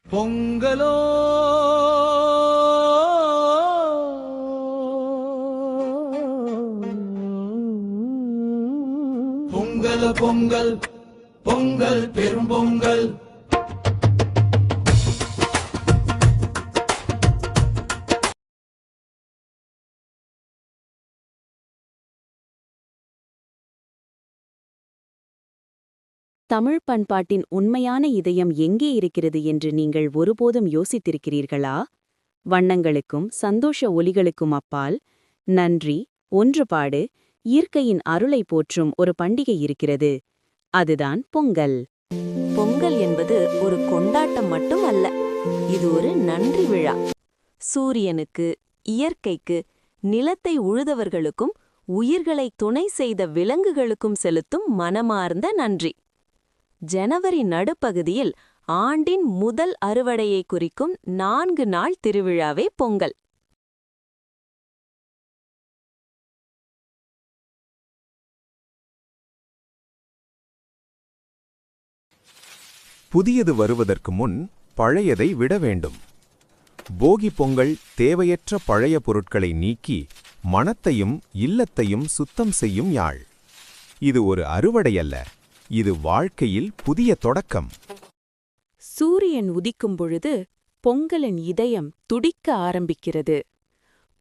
பொங்கலோ பொங்கல பொங்கல் பொங்கல் பெரும் பொங்கல். தமிழ் பண்பாட்டின் உண்மையான இதயம் எங்கே இருக்கிறது என்று நீங்கள் ஒருபோதும் யோசித்திருக்கிறீர்களா? வண்ணங்களுக்கும் சந்தோஷ ஒலிகளுக்கும் அப்பால் நன்றி, ஒன்றுபாடு, இயற்கையின் அருளை போற்றும் ஒரு பண்டிகை இருக்கிறது. அதுதான் பொங்கல். பொங்கல் என்பது ஒரு கொண்டாட்டம் மட்டும் அல்ல, இது ஒரு நன்றி விழா. சூரியனுக்கு, இயற்கைக்கு, நிலத்தை உழுதவர்களுக்கும், உயிர்களை துணை செய்த விலங்குகளுக்கும் செலுத்தும் மனமார்ந்த நன்றி. ஜனவரி நடுப்பகுதியில் ஆண்டின் முதல் அறுவடையை குறிக்கும் 4 நாள் திருவிழாவே பொங்கல். புதியது வருவதற்கு முன் பழையதை விட வேண்டும். போகி பொங்கல் தேவையற்ற பழைய பொருட்களை நீக்கி மனத்தையும் இல்லத்தையும் சுத்தம் செய்யும் யாழ். இது ஒரு அறுவடையல்ல, இது வாழ்க்கையில் புதிய தொடக்கம். சூரியன் உதிக்கும் பொழுது பொங்கலின் இதயம் துடிக்க ஆரம்பிக்கிறது.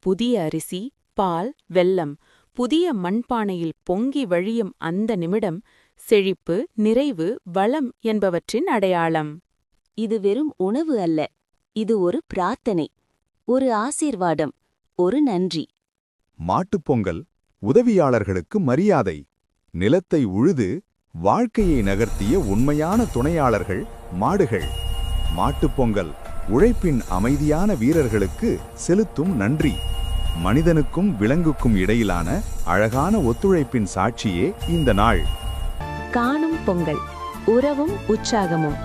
புதிய அரிசி, பால், வெல்லம் புதிய மண்பானையில் பொங்கி வழியும் அந்த நிமிடம் செழிப்பு, நிறைவு, வளம் என்பவற்றின் அடையாளம். இது வெறும் உணவு அல்ல, இது ஒரு பிரார்த்தனை, ஒரு ஆசீர்வாதம், ஒரு நன்றி. மாட்டுப்பொங்கல் உதவியாளர்களுக்கு மரியாதை. நிலத்தை உழுது வாழ்க்கையை நகர்த்திய உண்மையான துணையாளர்கள் மாடுகள். மாட்டுப்பொங்கல் உழைப்பின் அமைதியான வீரர்களுக்கு செலுத்தும் நன்றி. மனிதனுக்கும் விலங்குக்கும் இடையிலான அழகான ஒத்துழைப்பின் சாட்சியே இந்த நாள். காணும் பொங்கல் உறவும் உற்சாகமும்.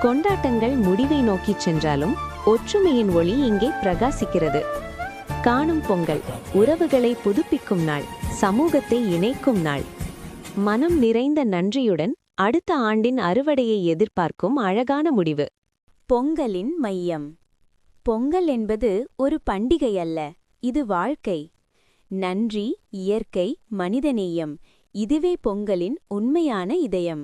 கொண்டாட்டங்கள் முடிவை நோக்கிச் சென்றாலும் ஒற்றுமையின் ஒளி இங்கே பிரகாசிக்கிறது. காணும் பொங்கல் உறவுகளை புதுப்பிக்கும் நாள், சமூகத்தை இணைக்கும் நாள். மனம் நிறைந்த நன்றியுடன் அடுத்த ஆண்டின் அறுவடையை எதிர்பார்க்கும் அழகான முடிவு. பொங்கலின் மையம். பொங்கல் என்பது ஒரு பண்டிகை அல்ல, இது வாழ்க்கை. நன்றி, இயற்கை, மனிதநேயம், இதுவே பொங்கலின் உண்மையான இதயம்.